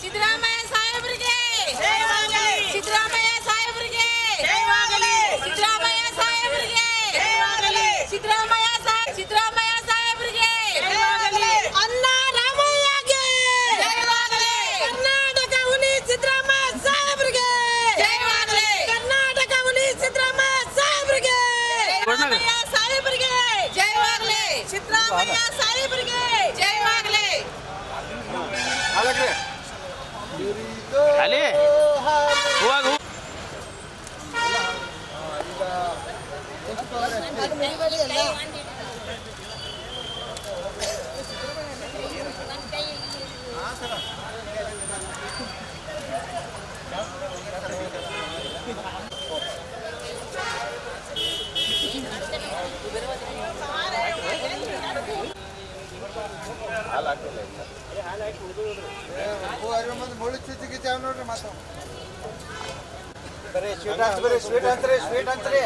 ಸಿದ್ದರಾಮಯ್ಯ ಸಾಹೇಬ್ರಿಗೆ ಸಿದ್ದರಾಮಯ್ಯ ಸಾಹೇಬ್ರಿಗೆ ಸಿದ್ದರಾಮಯ್ಯ ಸಾಹೇಬ್ರಿಗೆ ಸಿದ್ದರಾಮಯ್ಯ ಸಾಹೇಬ್ರಿಗೆ ಅಣ್ಣ ರಾಮಯ್ಯಗೆ ಕರ್ನಾಟಕ ಹುಲಿ ಸಿದ್ದರಾಮಯ್ಯ ಸಾಹೇಬ್ರಿಗೆ ಕರ್ನಾಟಕ ಹುಲಿ ಸಿದ್ದರಾಮಯ್ಯ ಸಾಹೇಬ್ರಿಗೆ ಸಾಹೇಬ್ರಿಗೆ ಜಯವಾಗಲಿ ಸಿದ್ದರಾಮಯ್ಯ ಸಾಹೇಬ್ರಿಗೆ ಜಯವಾಗಲಿ ಅಲ್ಲಿ ಹೋಗು ಸ್ವೀಟ್ ಅಂತ್ರಿ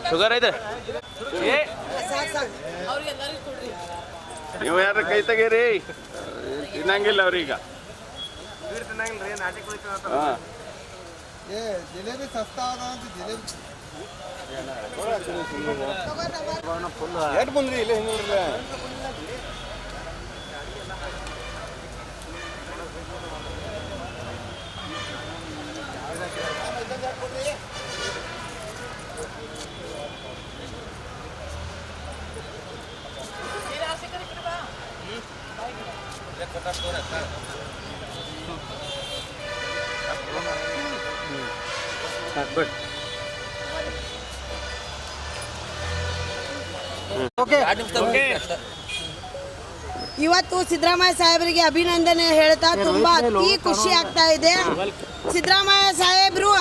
ಶುಗರ್ ಐತೆ ನೀವು ಯಾರ ಕೈ ತೆಗೀರಿ ತಿನ್ನಂಗಿಲ್ಲ ಅವ್ರೀಗ ಜಿಲೇಬಿ ಸಸ್ತಾ ಅಂತ ಜಿಲೇಬಿ ಎಷ್ಟು ಬಂದ್ರಿ ಇಲ್ಲ ಹಿಂಗಿಲ್ಲ ಇವತ್ತು ಸಿದ್ದರಾಮಯ್ಯ ಸಾಹೇಬರಿಗೆ ಅಭಿನಂದನೆ ಹೇಳ್ತಾ ತುಂಬಾ ಅತಿ ಖುಷಿ ಆಗ್ತಾ ಇದೆ. ಸಿದ್ದರಾಮಯ್ಯ ಸಾಹೇಬರು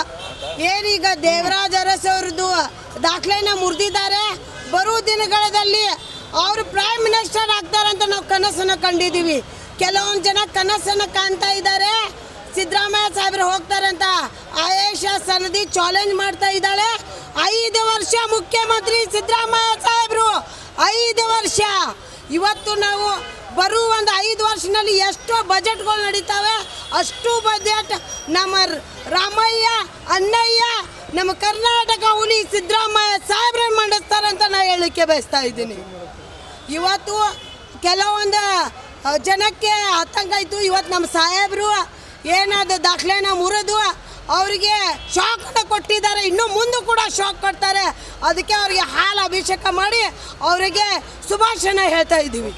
ಏನೀಗ ದೇವರಾಜ ಅರಸು ಅವ್ರದ್ದು ದಾಖಲೆನ ಮುರಿದಿದ್ದಾರೆ. ಬರುವ ದಿನಗಳಲ್ಲಿ ಅವರು ಪ್ರೈಮ್ ಮಿನಿಸ್ಟರ್ ಆಗ್ತಾರಂತ ನಾವು ಕನಸನ್ನು ಕಂಡಿದ್ದೀವಿ. ಕೆಲವೊಂದು ಜನ ಕನಸನ್ನು ಕಾಣ್ತಾ ಇದ್ದಾರೆ. ಸಿದ್ದರಾಮಯ್ಯ ಸಾಹೇಬರು ಹೋಗ್ತಾರಂತ ಆಯೇಷಾ ಸನದಿ ಚಾಲೆಂಜ್ ಮಾಡ್ತಾ ಇದ್ದಾಳೆ. 5 ವರ್ಷ ಮುಖ್ಯಮಂತ್ರಿ ಸಿದ್ದರಾಮಯ್ಯ ಸಾಹೇಬರು, 5 ವರ್ಷ. ಇವತ್ತು ನಾವು ಬರುವ ಒಂದು 5 ವರ್ಷದಲ್ಲಿ ಎಷ್ಟೋ ಬಜೆಟ್ಗಳು ನಡೀತಾವೆ, ಅಷ್ಟು ಬಜೆಟ್ ನಮ್ಮ ರಾಮಯ್ಯ ಅಣ್ಣಯ್ಯ ನಮ್ಮ ಕರ್ನಾಟಕ ಹುಲಿ ಸಿದ್ದರಾಮಯ್ಯ ಸಾಹೇಬ್ರೆ ಮಂಡಿಸ್ತಾರಂತ ನಾನು ಹೇಳಲಿಕ್ಕೆ ಬಯಸ್ತಾ ಇದ್ದೀನಿ. ಇವತ್ತು ಕೆಲವೊಂದು ಜನಕ್ಕೆ ಆತಂಕ ಇತ್ತು. ಇವತ್ತು ನಮ್ಮ ಸಾಹೇಬರು ಏನಾದ ದಾಖಲೆನ ಮುರಿದು ಅವರಿಗೆ ಶಾಕನ್ನು ಕೊಟ್ಟಿದ್ದಾರೆ. ಇನ್ನು ಮುಂದೆ ಕೂಡ ಶಾಕ್ ಕೊಡ್ತಾರೆ. ಅದಕ್ಕೆ ಅವರಿಗೆ ಹಾಲು ಅಭಿಷೇಕ ಮಾಡಿ ಅವರಿಗೆ ಶುಭಾಶಯ ಹೇಳ್ತಾ ಇದ್ದೀವಿ.